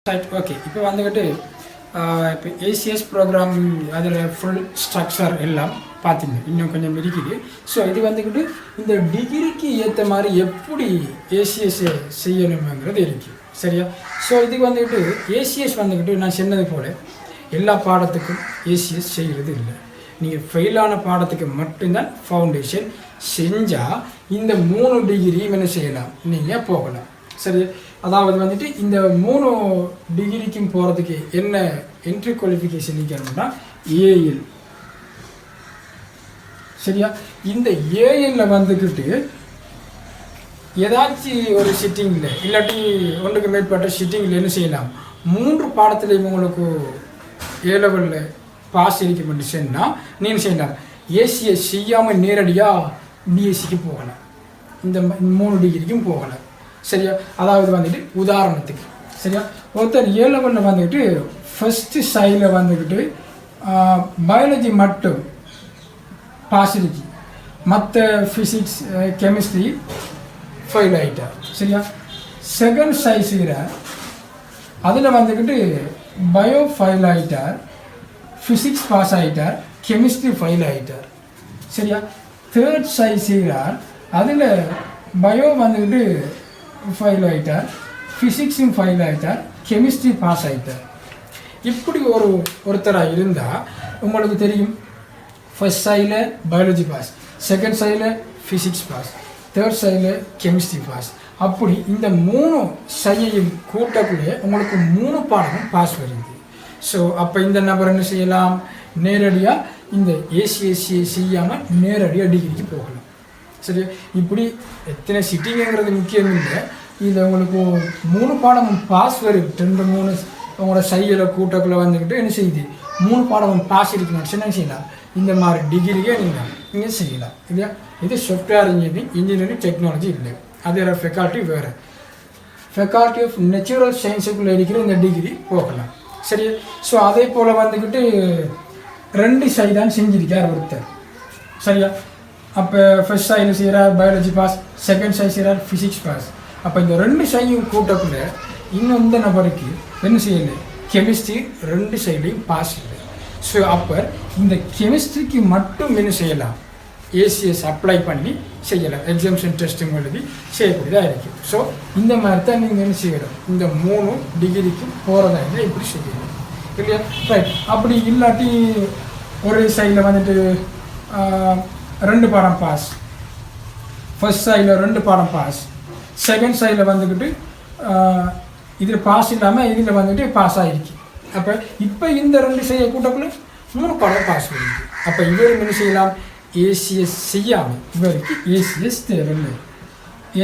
Right okay இப்போ வந்துக்கிட்டு இப்போ ஏசிஎஸ் ப்ரோக்ராம் அதில் ஃபுல் ஸ்ட்ரக்சர் எல்லாம் பார்த்தீங்க இன்னும் கொஞ்சம் இருக்குது. ஸோ இது வந்துக்கிட்டு இந்த டிகிரிக்கு ஏற்ற மாதிரி எப்படி ஏசிஎஸ் செய்யணுங்கிறது இருக்குது சரியா. ஸோ இதுக்கு வந்துக்கிட்டு ஏசிஎஸ் வந்துக்கிட்டு நான் சொன்னது போல் எல்லா பாடத்துக்கும் ஏசிஎஸ் செய்கிறது இல்லை. நீங்கள் ஃபெயிலான பாடத்துக்கு மட்டும்தான் ஃபவுண்டேஷன் செஞ்சால் இந்த 3 டிகிரி என்ன செய்யலாம், நீங்கள் போகலாம் சரி. அதாவது வந்துட்டு இந்த 3 டிகிரிக்கும் போகிறதுக்கு என்ன என்ட்ரி குவாலிஃபிகேஷன் இருக்கணும்னா ஏஎல் சரியா. இந்த ஏஎல்ல வந்துக்கிட்டு ஏதாச்சும் ஒரு சிட்டிங்கில் இல்லாட்டி ஒன்றுக்கு மேற்பட்ட சிட்டிங்கில் என்ன செய்யலாம், 3 பாடத்துலேயும் உங்களுக்கு ஏ லெவலில் பாஸ் இருக்க முடிச்சுன்னா நீங்கள் செய்யலாம். ஏசிஎஸ் செய்யாமல் நேரடியாக பிஎஸ்சிக்கு போகலாம், இந்த 3 டிகிரிக்கும் போகலாம் சரியா. அதாவது வந்துட்டு உதாரணத்துக்கு சரியா, ஒருத்தர் ஏ லெவலில் வந்துக்கிட்டு ஃபஸ்ட்டு சைடில் வந்துக்கிட்டு பயாலஜி மட்டும் பாஸ் இருக்கு, மற்ற ஃபிசிக்ஸ் கெமிஸ்ட்ரி ஃபெயில் ஆகிட்டார் சரியா. செகண்ட் சைஸில் அதில் வந்துக்கிட்டு பயோ ஃபெயில் ஆகிட்டார், ஃபிசிக்ஸ் பாஸ் ஆகிட்டார், கெமிஸ்ட்ரி ஃபெயில் ஆகிட்டார் சரியா. தேர்ட் சைஸில் அதில் பயோ வந்துக்கிட்டு ஃபெயில் ஆகிட்டார், ஃபிசிக்ஸும் ஃபெயில் ஆகிட்டார், கெமிஸ்ட்ரி பாஸ் ஆகிட்டார். இப்படி ஒருத்தராக இருந்தால் உங்களுக்கு தெரியும், ஃபர்ஸ்ட் சைடில் பயாலஜி பாஸ், செகண்ட் சைடில் ஃபிசிக்ஸ் பாஸ், தேர்ட் சைடில் கெமிஸ்ட்ரி பாஸ். அப்படி இந்த 3 சையையும் கூட்டக்குள்ளே உங்களுக்கு 3 பாடமும் பாஸ் வருது. ஸோ அப்போ இந்த நபர் என்ன செய்யலாம், நேரடியாக இந்த ஏசிஎஸ்சி செய்யாமல் நேரடியாக டிகிரிக்கு போகலாம் சரி. இப்படி எத்தனை சிட்டிங்கிறது முக்கியம் இல்லை, இது உங்களுக்கு 3 பாடமும் பாஸ் வரும். 2-3 உங்களோட சையில் கூட்டக்குள்ளே வந்துக்கிட்டு என்ன செய்யுது, 3 பாடமும் பாஸ் இருக்கணும் என்ன செய்யலாம், இந்த மாதிரி டிகிரியே நீங்கள் செய்யலாம் இல்லையா. இது சாஃப்ட்வேர் இன்ஜினியரிங் டெக்னாலஜி இல்லை, அதோட ஃபெக்கல்ட்டி வேறு. ஃபெக்கல்ட்டி ஆஃப் நேச்சுரல் சயின்ஸுக்குள்ளே இருக்கிற இந்த டிகிரி போகலாம் சரி. ஸோ அதே போல் வந்துக்கிட்டு 2 சைடு தான் செஞ்சிருக்கார் ஒருத்தர் சரியா. அப்போ ஃபர்ஸ்ட் சைடில் செய்கிறார் பயாலஜி பாஸ், செகண்ட் சைடு செய்கிறார் ஃபிசிக்ஸ் பாஸ். அப்போ இந்த 2 சைடும் கூட்டக்குள்ளே இன்னும் இந்த நபருக்கு என்ன செய்யலை, கெமிஸ்ட்ரி 2 சைட்லையும் பாஸ் இல்லை. ஸோ அப்போ இந்த கெமிஸ்ட்ரிக்கு மட்டும் என்ன செய்யலாம், ஏசிஎஸ் அப்ளை பண்ணி செய்யலாம், எக்ஸாம்ஷன் டெஸ்ட்டும் எழுதி செய்யக்கூடியதாக இருக்குது. ஸோ இந்த மாதிரி தான் நீங்கள் என்ன செய்யணும், இந்த 3 டிகிரிக்கு போகிறதா இருந்தால் இப்படி செய்யணும் இல்லையா. ரைட். அப்படி இல்லாட்டி ஒரு சைடில் வந்துட்டு 2 பாடம் பாஸ், ஃபர்ஸ்ட் சைடில் 2 பாடம் பாஸ், செகண்ட் சைடில் வந்துக்கிட்டு இதில் பாஸ் இல்லாமல் இதில் வந்துட்டு பாஸ் ஆகிருக்கு. அப்போ இப்போ இந்த 2 சைடை கூட்டக்குள்ளே 3 பாடம் பாஸ் வருது. அப்போ இவர் என்ன செய்யலாம், ஏசிஎஸ் செய்யாமல் இவருக்கு ஏசிஎஸ் தேவையில்லை,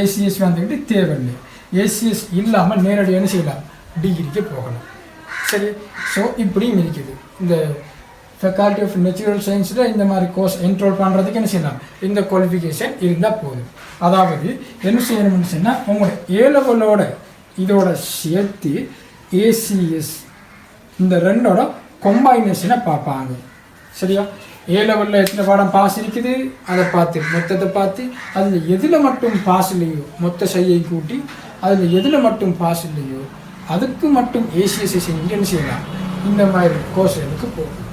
ஏசிஎஸ் வந்துக்கிட்டு தேவையில்லை. ஏசிஎஸ் இல்லாமல் நேரடியாக என்ன செய்யலாம், டிகிரிக்கு போகலாம் சரி. ஸோ இப்படியும் இருக்குது. இந்த ஃபெக்கல்ட்டி ஆஃப் நேச்சுரல் சயின்ஸில் இந்த மாதிரி கோர்ஸ் என்ரோல் பண்ணுறதுக்கு என்ன செய்யலாம், இந்த குவாலிஃபிகேஷன் இருந்தால் போதும். அதாவது என்ன செய்யணும்னு சொன்னால் உங்களோட ஏ லெவலோட இதோட சேர்த்து ஏசிஎஸ் இந்த 2ஓட கொம்பைனேஷனை பார்ப்பாங்க சரியா. ஏ லெவலில் எத்தனை பாடம் பாஸ் இருக்குது அதை பார்த்து மொத்தத்தை பார்த்து அதில் எதில் மட்டும் பாஸ் இல்லையோ மொத்த சையை கூட்டி அதில் எதில் மட்டும் பாஸ் இல்லையோ அதுக்கு மட்டும் ஏசிஎஸ் செஞ்சு என்ன செய்யலாம், இந்த மாதிரி கோர்ஸ் எனக்கு போகும்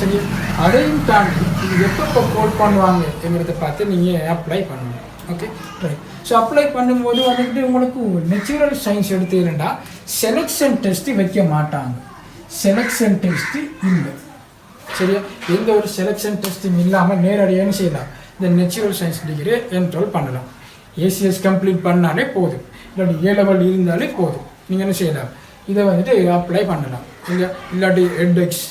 சரி. அதையும் தாண்டி இது எப்போ கோட் பண்ணுவாங்க எங்கிறத பார்த்து நீங்கள் அப்ளை பண்ணணும் ஓகே ரைட். ஸோ அப்ளை பண்ணும்போது வந்துட்டு உங்களுக்கு நேச்சுரல் சயின்ஸ் எடுத்துக்கிட்டா செலெக்ஷன் டெஸ்ட்டு வைக்க மாட்டாங்க, செலெக்ஷன் டெஸ்ட்டு இல்லை சரியா. எந்த ஒரு செலெக்ஷன் டெஸ்ட்டும் இல்லாமல் நேரடியாக செய்யலாம், இந்த நேச்சுரல் சயின்ஸ் டிகிரியை என்ரோல் பண்ணலாம். ஏசிஎஸ் கம்ப்ளீட் பண்ணாலே போதும், இல்லாட்டி ஏ லெவல் இருந்தாலே போதும், நீங்கள் என்ன செய்யலாம், இதை வந்துட்டு அப்ளை பண்ணலாம் இல்லையா. இல்லாட்டி எட்எக்ஸ்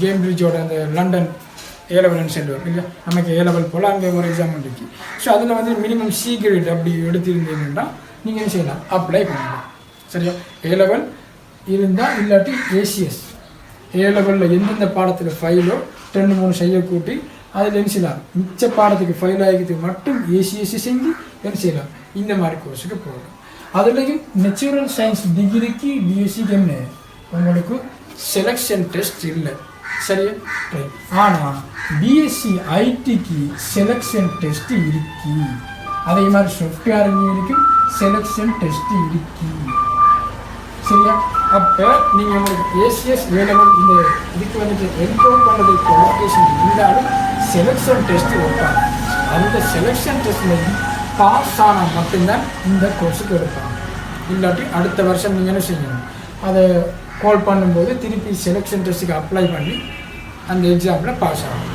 கேம்பிரிட்ஜோட அந்த லண்டன் ஏ லெவல்னு சொல்லுவார் இல்லையா, நமக்கு ஏ லெவல் போல் அங்கே ஒரு எக்ஸாம் இருக்குது. ஸோ அதில் வந்து மினிமம் சி கிரேட் அப்படி எடுத்திருந்தீங்கன்னா நீங்கள் என்ன செய்யலாம், அப்ளை பண்ணலாம் சரியா. ஏ லெவல் இருந்தால் இல்லாட்டி ஏசிஎஸ் ஏ லெவலில் எந்தெந்த பாடத்தில் ஃபெயிலோ 2-3 செய்ய கூட்டி அதில் என்ன செய்யலாம், மிச்ச பாடத்துக்கு ஃபெயில் ஆகிக்கிறதுக்கு மட்டும் ஏசிஎஸ்சி செஞ்சு என்ன செய்யலாம், இந்த மாதிரி கோர்ஸுக்கு போகலாம். அதுலேயும் நேச்சுரல் சயின்ஸ் டிகிரிக்கு பிஎஸ்சிக்கு என்ன உங்களுக்கு செலெக்ஷன் டெஸ்ட் இல்லை சரியா ரைட். ஆனால் பிஎஸ்சி ஐடிக்கு செலெக்ஷன் டெஸ்ட்டு இருக்கு, அதே மாதிரி சாஃப்ட்வேர் இன்ஜினியரிங்கும் செலெக்ஷன் டெஸ்ட்டு இருக்கு சரியா? அப்போ நீங்கள் உங்களுக்கு ஏசிஎஸ் வேலவல் இந்த இதுக்கு வந்துட்டு என்ரோல் பண்ணுறது குவாலிஃபிகேஷன் இருந்தாலும் செலெக்ஷன் டெஸ்ட்டு வைப்பாங்க. அந்த செலெக்ஷன் டெஸ்ட்லையும் பாஸ் ஆனால் மட்டும்தான் இந்த கோர்ஸுக்கு எடுப்பாங்க. இல்லாட்டி அடுத்த வருஷம் நீங்கள் என்ன செய்யணும், அதை கால் பண்ணும்போது திருப்பி செலெக்ஷன் டெஸ்ட்டுக்கு அப்ளை பண்ணி அந்த எக்ஸாமில் பாஸ் ஆகும்.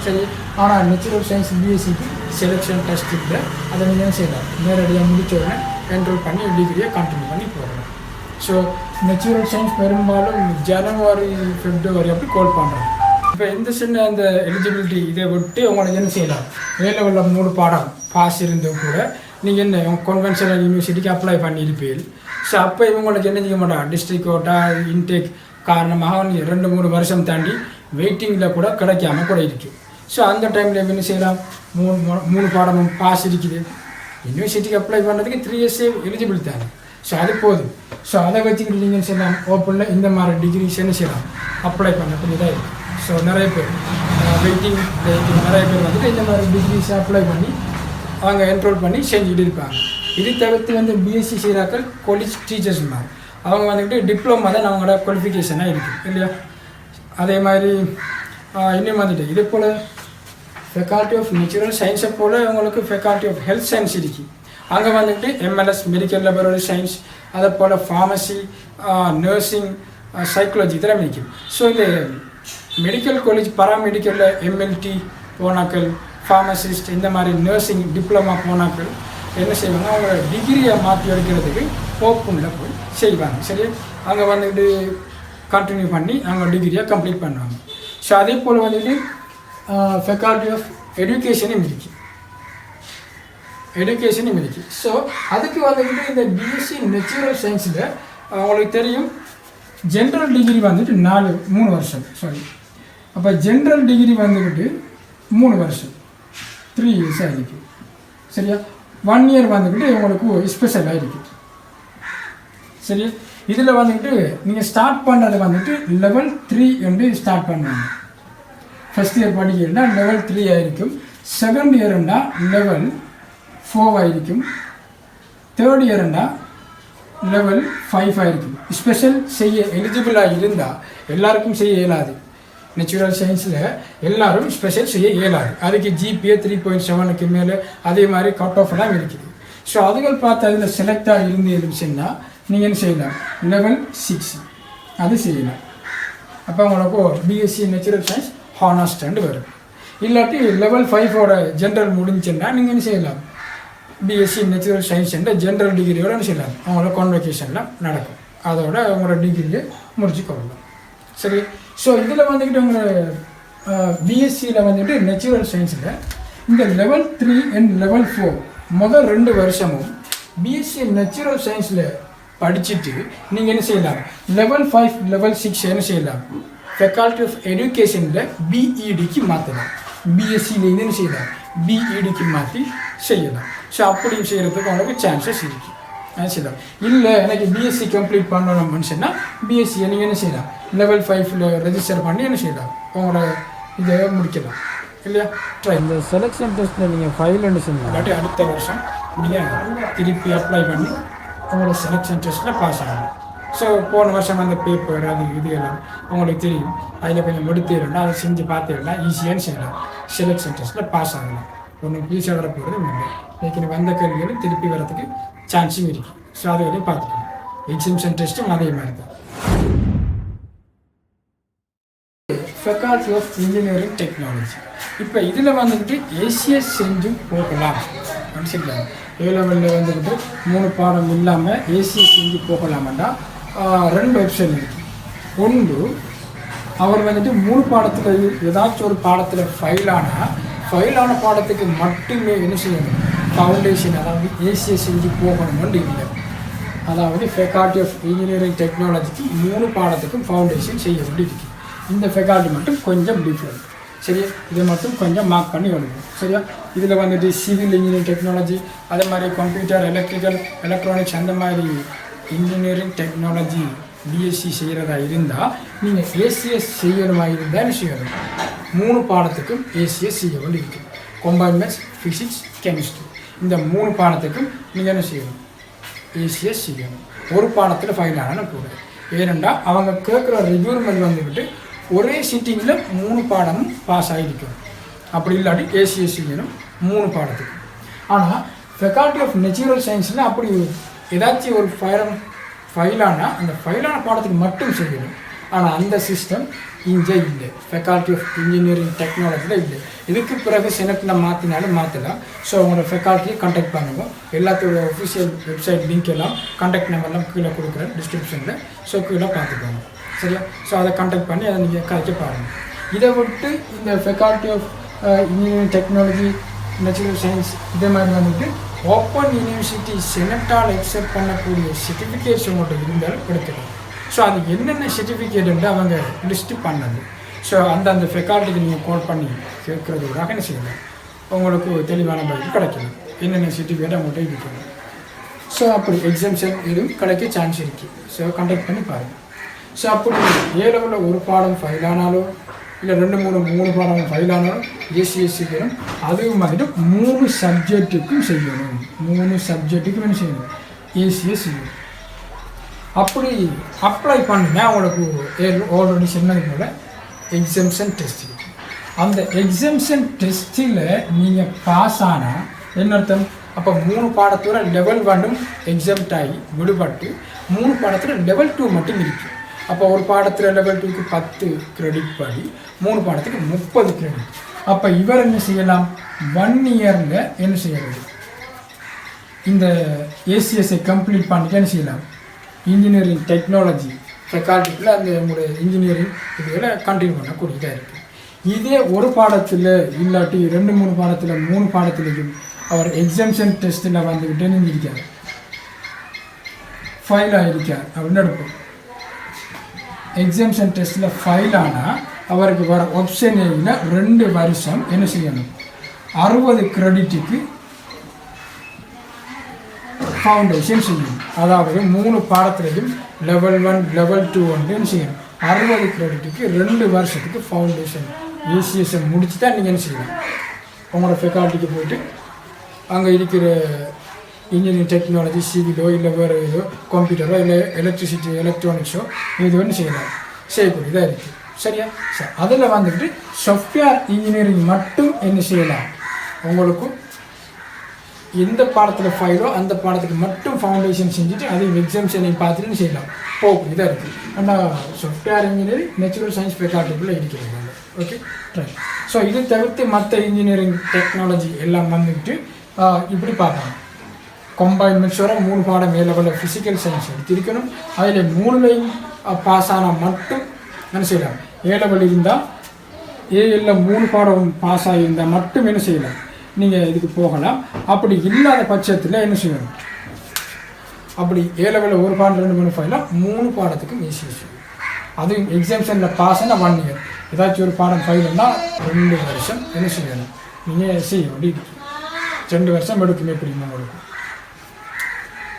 சரி, ஆனால் நேச்சுரல் சயின்ஸ் பிஎஸ்சிக்கு செலெக்ஷன் டெஸ்ட் இல்லை. அதை நீங்கள் என்ன செய்யலாம், நேரடியாக முடிச்ச உடனே என்ரோல் பண்ணி டிகிரியை கண்டினியூ பண்ணி போகலாம். ஸோ நேச்சுரல் சயின்ஸ் பெரும்பாலும் ஜனவரி பிப்ரவரி அப்படி கால் பண்ணுறோம். இப்போ இந்த சின்ன அந்த எலிஜிபிலிட்டி இதை விட்டு உங்களுக்கு என்ன செய்யலாம், லெவலில் 3 பாடம் பாஸ் இருந்தும் கூட நீங்கள் என்ன கன்வென்ஷனல் யூனிவர்சிட்டிக்கு அப்ளை பண்ணியிருப்பீர்கள். ஸோ அப்போ இவங்களுக்கு என்ன செய்ய மாட்டாங்க, டிஸ்ட்ரிக்ட் கோட்டா இன்டேக் காரணமாக நீங்கள் 2-3 வருஷம் தாண்டி வெயிட்டிங்கில் கூட கிடைக்காம கூட இருக்குது. ஸோ அந்த டைமில் என்ன செய்யலாம், 3 பாடமும் பாஸ் இருக்குது, யூனிவர்சிட்டிக்கு அப்ளை பண்ணுறதுக்கு 3 years எலிஜிபிள் தானே. ஸோ அது போதும். ஸோ அதை வச்சுக்கிட்டு நீங்கள் செய்யலாம், ஓப்பனில் இந்த மாதிரி டிகிரிஸ் என்ன செய்யலாம் அப்ளை பண்ணக்கூடியதாக இருக்குது. ஸோ நிறைய பேர் வெயிட்டிங் நிறைய பேர் வந்துட்டு இந்த மாதிரி டிகிரிஸ் அப்ளை பண்ணி அவங்க என்ரோல் பண்ணி செஞ்சுட்டு இருப்பாங்க. இது தவிர்த்து வந்து பிஎஸ்சி செய்கிறாக்கள் காலேஜ் டீச்சர்ஸ் மாதிரி அவங்க வந்துட்டு டிப்ளமா தான் அவங்களோட குவாலிஃபிகேஷனாக இருக்குது இல்லையா. அதே மாதிரி இன்னும் வந்துட்டு இதே போல் ஃபேக்கல்ட்டி ஆஃப் நேச்சுரல் சயின்ஸை போல் அவங்களுக்கு ஃபேக்கல்ட்டி ஆஃப் ஹெல்த் சயின்ஸ் இருக்குது. அங்கே வந்துட்டு எம்எல்எஸ் மெடிக்கல் லேபரரி சயின்ஸ், அதே போல் ஃபார்மசி, நர்சிங், சைக்காலஜி இதெல்லாம் இருக்குது. ஸோ இந்த மெடிக்கல் காலேஜ் பாராமெடிக்கலில் எம்எல்டி போனாக்கள், ஃபார்மசிஸ்ட், இந்த மாதிரி நர்சிங் டிப்ளமா போனாக்கள் என்ன செய்வாங்க, அவங்க டிகிரியை மாற்றி எடுக்கிறதுக்கு ஓப்பனில் போய் செய்வாங்க. சரி, அங்கே வந்துட்டு கண்டினியூ பண்ணி அவங்க டிகிரியை கம்ப்ளீட் பண்ணுவாங்க. ஸோ அதே போல் வந்துட்டு ஃபேக்கல்ட்டி ஆஃப் எஜுகேஷனும் இருக்குது. ஸோ அதுக்கு வந்துட்டு இந்த பிஎஸ்சி நேச்சுரல் சயின்ஸில் அவங்களுக்கு தெரியும் ஜென்ரல் டிகிரி வந்துட்டு 3 வருஷம். அப்போ ஜென்ரல் டிகிரி வந்துக்கிட்டு 3 வருஷம் 3 years ஆகிருக்கு. சரியா, 1 year வந்துக்கிட்டு உங்களுக்கு ஸ்பெஷலாக இருக்குது. சரியா, இதில் வந்துக்கிட்டு நீங்கள் ஸ்டார்ட் பண்ணுறது வந்துட்டு level 3 என்று ஸ்டார்ட் பண்ணுவாங்க. ஃபஸ்ட் இயர் படிக்கிறதுனா level 3 ஆகிருக்கும், செகண்ட் இயர்னா level 4 ஆகிருக்கும், தேர்ட் இயர்னா level 5 ஆகிருக்கும். ஸ்பெஷல் செய்ய எலிஜிபிளாக இருந்தால் எல்லாருக்கும் செய்ய இயலாது. நேச்சுரல் சயின்ஸில் எல்லாரும் ஸ்பெஷல் செய்ய இயலாது. அதுக்கு ஜிபிஏ 3.7க்கு மேலே அதே மாதிரி கட் ஆஃப் எல்லாம் இருக்குது. ஸோ அதுகள் பார்த்து அதில் செலக்டாக இருந்து இருந்துச்சுன்னா நீங்கள் என்ன செய்யலாம், level 6 அது செய்யலாம். அப்போ உங்களுக்கு பிஎஸ்சி நேச்சுரல் சயின்ஸ் ஹானஸ்ட் வரும். இல்லாட்டி level 5ஓட ஜென்ரல் முடிஞ்சுன்னா நீங்கள் என்ன செய்யலாம், பிஎஸ்சி நேச்சுரல் சயின்ஸ் என்ற ஜென்ரல் டிகிரியோட என்ன செய்யலாம், அவங்களோட கான்வெகேஷன்லாம் நடக்கும். அதோட அவங்களோட டிகிரியை முடிச்சு கொள்ளலாம். சரி, ஸோ இதில் வந்துக்கிட்டு உங்களை பிஎஸ்சியில் வந்துட்டு நேச்சுரல் சயின்ஸில் இந்த level 3 and level 4 முதல் 2 வருஷமும் பிஎஸ்சி நேச்சுரல் சயின்ஸில் படிச்சுட்டு நீங்கள் என்ன செய்யலாம், level 5 level 6 என்ன செய்யலாம், ஃபேக்கல்ட்டி ஆஃப் எஜுகேஷனில் பிஇடிக்கு மாற்றலாம். பிஎஸ்சியிலேருந்து என்ன செய்யலாம், பிஇடிக்கு மாற்றி செய்யலாம். ஸோ அப்படி செய்கிறதுக்கு உங்களுக்கு சான்சஸ் இருக்குது. அது செய்யலாம். இல்லை எனக்கு பிஎஸ்சி கம்ப்ளீட் பண்ணணும்னு சொன்னால் பிஎஸ்சியை நீங்கள் என்ன செய்யலாம், level 5ல் ரெஜிஸ்டர் பண்ணி என்ன செய்யலாம், உங்களோட இதை முடிக்கலாம் இல்லையா. இந்த செலெக்ஷன் டெஸ்ட்டில் நீங்கள் ஃபைல்னு சொன்னால் இல்லாட்டி அடுத்த வருஷம் நீங்கள் திருப்பி அப்ளை பண்ணி உங்களோட செலெக்ஷன் டெஸ்ட்டில் பாஸ் ஆகணும். ஸோ போன வருஷம் அந்த பேப்பர் அது இது எல்லாம் உங்களுக்கு தெரியும், அதில் கொஞ்சம் முடித்திடலாம், அதை செஞ்சு பார்த்துடலாம், ஈஸியாக செய்யலாம், செலெக்ஷன் டெஸ்ட்டில் பாஸ் ஆகலாம். ஒன்றும் ஈஸியாக வர போகிறது இல்லை. ஏற்கனவே வந்த கேள்விகளும் திருப்பி வரதுக்கு சான்ஸும் இருக்குது. ஸோ அதை வரையும் பார்த்துக்கலாம். எக்ஸிபிஷன் டெஸ்ட்டும் அதே மாதிரி தான். ஃபேக்கல்ட்டி ஆஃப் இன்ஜினியரிங் டெக்னாலஜி இப்போ இதில் வந்துக்கிட்டு ஏசிஎஸ் செஞ்சு போகலாம் சொல்லிக்கலாம். ஏ லெவலில் வந்துக்கிட்டு 3 பாடம் இல்லாமல் ஏசிஎஸ் செஞ்சு போகலாமாண்டா 2 ஆப்ஷன் இருக்குது. ஒன்று, அவர் வந்துட்டு 3 பாடத்தில் ஏதாச்சும் ஒரு பாடத்தில் ஃபைலான பாடத்துக்கு மட்டுமே என்ன செய்யணும், ஃபவுண்டேஷன் அதாவது ஏசிஎஸ் செஞ்சு போகணும்னு இல்லை. அதாவது ஃபேக்கல்ட்டி ஆஃப் இன்ஜினியரிங் டெக்னாலஜிக்கு 3 பாடத்துக்கும் ஃபவுண்டேஷன் செய்ய வேண்டியிருக்கு. இந்த ஃபேக்கல்ட்டி மட்டும் கொஞ்சம் டிஃப்ரெண்ட். சரியா, இதை மட்டும் கொஞ்சம் மார்க் பண்ணி எழுதும். சரியா, இதில் வந்துட்டு சிவில் இன்ஜினியரிங் டெக்னாலஜி, அதே மாதிரி கம்ப்யூட்டர், எலக்ட்ரிக்கல், எலக்ட்ரானிக்ஸ் அந்த மாதிரி இன்ஜினியரிங் டெக்னாலஜி பிஎஸ்சி செய்கிறதா இருந்தால் நீங்கள் ஏசிஎஸ் செய்யணுமா இருந்தால் செய்யணும். 3 பாடத்துக்கும் ஏசிஎஸ் செய்ய வேண்டியிருக்கு. கம்பைன்ட் மேத்ஸ், ஃபிசிக்ஸ், கெமிஸ்ட்ரி இந்த 3 பாடத்துக்கும் நீங்கள் என்ன செய்யணும், ஏசிஎஸ் செய்யணும். ஒரு பாடத்தில் ஃபைல் ஆனால் கூட. ஏனெண்டா அவங்க கேட்குற ரெக்யூர்மெண்ட் வந்துக்கிட்டு ஒரே சிட்டிங்கில் 3 பாடமும் பாஸ் ஆகிருக்கணும். அப்படி இல்லாட்டி ஏசிஎஸ் செய்யணும் 3 பாடத்துக்கு. ஆனால் ஃபேக்கல்டி ஆஃப் நேச்சுரல் சயின்ஸில் அப்படி ஏதாச்சும் ஒரு ஃபைலானா அந்த ஃபைலான பாடத்துக்கு மட்டும் செய்யணும். ஆனால் அந்த சிஸ்டம் இங்கே இல்லை. ஃபேக்கல்டி ஆஃப் இன்ஜினியரிங் டெக்னாலஜியில் இல்லை. இதுக்கு பிறகு செனட்டில் மாற்றினாலும் மாற்றலாம். ஸோ உங்களோட ஃபேக்கல்ட்டியை கான்டாக்ட் பண்ணுவோம். எல்லாத்தோட ஒஃபிஷியல் வெப்சைட் லிங்க் எல்லாம் கான்டாக்ட் நம்பர்லாம் கீழே கொடுக்குறேன் டிஸ்கிரிப்ஷனில். ஸோ கீழே பார்த்துக்கோங்க, சரியா? ஸோ அதை கான்டாக்ட் பண்ணி அதை நீங்கள் கதைக்க பாருங்கள். இதை விட்டு இந்த faculty of engineering technology natural science இதே மாதிரி வந்துட்டு ஓப்பன் யூனிவர்சிட்டி செனட்டால் எக்ஸெப்ட் பண்ணக்கூடிய சர்டிஃபிகேட்ஸ் உங்கள்கிட்ட இருந்தாலும் கிடைக்கலாம். ஸோ அது என்னென்ன சர்டிஃபிகேட்டு அவங்க லிஸ்ட்டு பண்ணது. ஸோ அந்த ஃபேக்கல்ட்டிக்கு நீங்கள் கால் பண்ணி கேட்குறதுக்காக என்ன செய்யலாம், உங்களுக்கு தெளிவான பதில் கிடைக்கணும். என்னென்ன சர்டிஃபிகேட் அவங்கள்ட்ட இருக்கணும். ஸோ அப்படி எக்ஸாம்ஷன் எதுவும் கிடைக்க சான்ஸ் இருக்குது. ஸோ கான்டாக்ட் பண்ணி பாருங்கள். ஸோ அப்படி ஏலவில் ஒரு பாடம் ஃபைல் ஆனாலோ இல்லை 2-3 பாடம் ஃபைல் ஆனாலும் ஏசிஎஸ் செய்யணும். அதுவும் வந்துட்டு 3 சப்ஜெக்ட்டுக்கும் செய்யணும். 3 சப்ஜெக்ட்டுக்கும் என்ன செய்யணும், ஏசிஎஸ் செய்யணும். அப்படி அப்ளை பண்ணினா அவங்களுக்கு ஆல்ரெடி சொன்னது போல் எக்ஸாம்ஷன் டெஸ்ட் இருக்குது. அந்த எக்ஸாம்ஷன் டெஸ்ட்டில் நீங்கள் பாஸ் ஆனால் என்ன அர்த்தம், அப்போ 3 பாடத்தோட லெவல் 1 எக்ஸாம்ட் ஆகி விடுபட்டு 3 பாடத்தில் லெவல் 2 மட்டும் இருக்குது. அப்போ ஒரு பாடத்தில் லெவல் 2க்கு 10 கிரெடிட் படி 3 பாடத்துக்கு 30 கிரெடிட். அப்போ இவர் என்ன செய்யலாம், 1 இயரில் என்ன செய்யறது, இந்த ஏசிஎஸ்ஐ கம்ப்ளீட் பண்ணிட்டு என்ன செய்யலாம், இன்ஜினியரிங் டெக்னாலஜி ஃபேக்கல்ட்டிக்குள்ள அந்த உங்களுடைய இன்ஜினியரிங் இதுகளை கண்டினியூ பண்ணக்கூடியதாக இருக்குது. இதே ஒரு பாடத்தில் இல்லாட்டி 2-3 பாடத்தில் 3 பாடத்துலையும் அவர் எக்ஸாம்ஷன் டெஸ்ட்டில் வந்துக்கிட்டே நின்றுருக்கார், ஃபைல் ஆகிருக்கார் அப்படின்னு எடுப்போம். எக்ஸாம்ஷன் டெஸ்ட்டில் ஃபைல் ஆனால் அவருக்கு வர ஆப்ஷன் ஏல 2 வருஷம் என்ன செய்யணும், 60 கிரெடிட்டுக்கு ஃபவுண்டேஷன் செய்யணும். அதாவது 3 பாடத்துலையும் லெவல் 1 லெவல் 2 என்ன செய்யணும், 60 கிரெடிட்டுக்கு 2 வருஷத்துக்கு ஃபவுண்டேஷன் ஏசிஎஸ்ஸை முடிச்சு தான் நீங்கள் என்ன செய்யணும், உங்களோட ஃபேக்கல்ட்டிக்கு போய்ட்டு அங்கே இருக்கிற இன்ஜினியரிங் டெக்னாலஜி சிவிலோ இல்லை வேறு ஏதோ கம்ப்யூட்டரோ இல்லை எலக்ட்ரிசிட்டி எலக்ட்ரானிக்ஸோ இது ஒன்று செய்யலாம், செய்யக்கூடியதாக இருக்குது, சரியா? சார் அதில் வந்துட்டு சாஃப்ட்வேர் இன்ஜினியரிங் மட்டும் என்ன செய்யலாம், உங்களுக்கு எந்த பாடத்தில் ஃபைலோ அந்த பாடத்துக்கு மட்டும் ஃபவுண்டேஷன் செஞ்சுட்டு அதையும் எக்ஸாம்ஷனையும் பார்த்துட்டு செய்யலாம், போகக்கூடியதாக இருக்குது. ஆனால் சாஃப்ட்வேர் இன்ஜினியரிங் நேச்சுரல் சயின்ஸ் ஃபேக்கல்ட்டிக்குள்ளே இருக்கிறது. Okay, right. ஸோ இது தவிர்த்து மற்ற இன்ஜினியரிங் டெக்னாலஜி எல்லாம் வந்துக்கிட்டு இப்படி பார்க்கலாம். கம்பைன் மெச்சூராக 3 பாடம் ஏ லெவலில் ஃபிசிக்கல் சயின்ஸ் எடுத்திருக்கணும். அதில் 3லையும் பாஸ் ஆனால் மட்டும் என்ன செய்யலாம், ஏ லெவல் இருந்தால் ஏஎல்ல 3 பாடம் பாஸ் ஆகியிருந்தால் மட்டும் என்ன செய்யலாம், நீங்கள் இதுக்கு போகலாம். அப்படி இல்லாத பட்சத்தில் என்ன செய்யணும், அப்படி ஏ லெவலில் 1 பாடம் 2-3 ஃபைலாக 3 பாடத்துக்கும் ஈஸியாக செய்யும். அதுவும் எக்ஸாம்ஷனில் பாஸ் ஆனால் 1 இயர், ஏதாச்சும் ஒரு பாடம் ஃபைல்னா 2 வருஷம் என்ன செய்யணும், நீங்கள் செய்ய வேண்டியது 2 வருஷம் எடுக்குமே எப்படிமா உங்களுக்கு.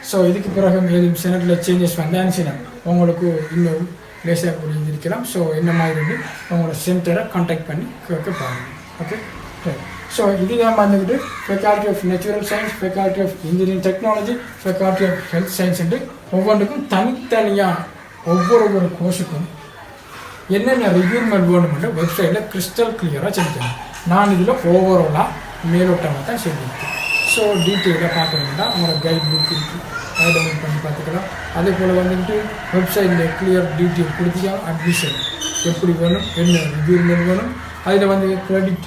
ஸோ இதுக்கு பிறகு எதுவும் செனட்டில் சேஞ்சஸ் வந்தாலும் செய்யலாம், உங்களுக்கு இன்னும் லேசாக புரிஞ்சிருக்கலாம். ஸோ என்ன மாதிரி வந்து உங்களோட சென்டரை கான்டாக்ட் பண்ணி கேட்க பாருங்கள். ஓகே, ஸோ இதுதான் வந்துக்கிட்டு faculty of natural science, faculty of engineering technology, faculty of health சயின்ஸ்ன்ட்டு ஒவ்வொன்றுக்கும் தனித்தனியாக ஒவ்வொரு கோர்ஸுக்கும் என்னென்ன ரிக்யூர்மெண்ட் வேணுமென்று வெப்சைட்டில் கிறிஸ்டல் கிளியராக செஞ்சுருக்கேன். நான் இதில் ஓவராலாக மேலோட்டமாக தான் செஞ்சுருக்கேன். ஸோ டீட்டெயிலாக பார்க்கணுன்னா உங்களோட கைட் புக் இருக்குது, அதை டவுன்லோட் பண்ணி பார்த்துக்கலாம். அதே போல் வந்துட்டு வெப்சைட்டில் கிளியர் டீட்டெயில் கொடுத்தியா, அட்மிஷன் எப்படி வேணும், என்ன ரிக்யூர்மெண்ட் வேணும், அதில் வந்து கிரெடிட்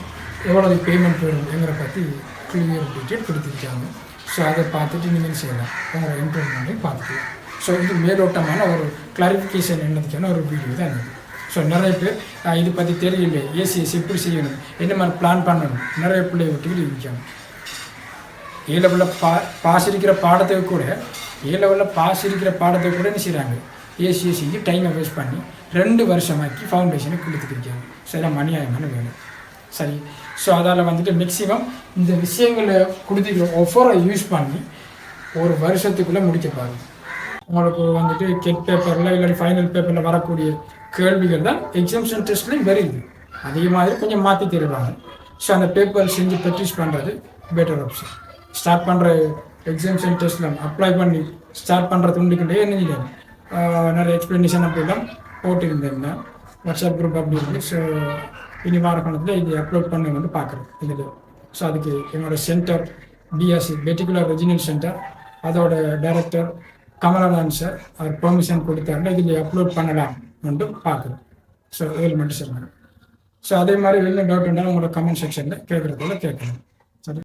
எவ்வளோ பேமெண்ட் வேணுங்கிற பற்றி கிளியர் டீட்டெயில் கொடுத்துருக்காங்க. ஸோ அதை பார்த்துட்டு நீங்கள் செய்யலாம், உங்களோட இம்ப்ரூவ்மெண்ட்டையும் பார்த்துக்கலாம். ஸோ இது மேலோட்டமான ஒரு கிளாரிஃபிகேஷன் என்னதுக்கான ஒரு வீடியோ தான் இருக்குது. ஸோ நிறைய பேர் இது பற்றி தெரியல, ஏசிஎஸ் எப்படி செய்யணும், என்ன மாதிரி பிளான் பண்ணணும், நிறைய பிள்ளைய விட்டுக்கிட்டு இருக்காங்க. ஏ லெவலில் பாஸ் இருக்கிற பாடத்துக்கு கூட என்ன செய்கிறாங்க, ஏசிஎஸ்சிக்கு டைமை வேஸ்ட் பண்ணி 2 வருஷமாக்கி ஃபவுண்டேஷனை கொடுத்துருக்காங்க. சரி, அநியாயமான வேணும், சரி. ஸோ அதால் வந்துட்டு மேக்ஸிமம் இந்த விஷயங்களை கொடுத்துக்கிற ஆஃபரை யூஸ் பண்ணி 1 வருஷத்துக்குள்ளே முடிக்க பாருங்கள். உங்களுக்கு வந்துட்டு கெட் பேப்பரில் இல்லாட்டி ஃபைனல் பேப்பரில் வரக்கூடிய கேள்விகள் தான் எக்ஸாம்ஷன் டெஸ்ட்லேயும் வருது. அதே மாதிரி கொஞ்சம் மாற்றி தருவாங்க. ஸோ அந்த பேப்பர் செஞ்சு ப்ராக்டிஸ் பண்ணுறது பெட்டர் ஆப்ஷன். ஸ்டார்ட் பண்ணுற எக்ஸாம்ஷன் டெஸ்ட்லாம் அப்ளை பண்ணி ஸ்டார்ட் பண்ணுறது உண்டுக்கிட்டே என்ன நிறைய எக்ஸ்ப்ளனேஷன் அப்படிலாம் போட்டிருந்தேன் வாட்ஸ்அப் குரூப் அப்படி இருக்கு. ஸோ இனி வார காலத்தில் இது அப்லோட் பண்ண வந்து பார்க்குறேன் இதில். ஸோ அதுக்கு என்னோட சென்டர் பிஎஸ்சி பெட்டிகுலர் ரெஜினல் சென்டர் அதோட director Kamalanathan sir hour permission கொடுத்தாருன்னா இதில் அப்லோட் பண்ணலாம் வந்து பார்க்குறேன். ஸோ இதில் மட்டும் சொல்லுங்கள். ஸோ அதே மாதிரி என்ன டவுட் இருந்தாலும் உங்களோட கமெண்ட் செக்ஷனில் கேட்குறதுல கேட்கலாம்.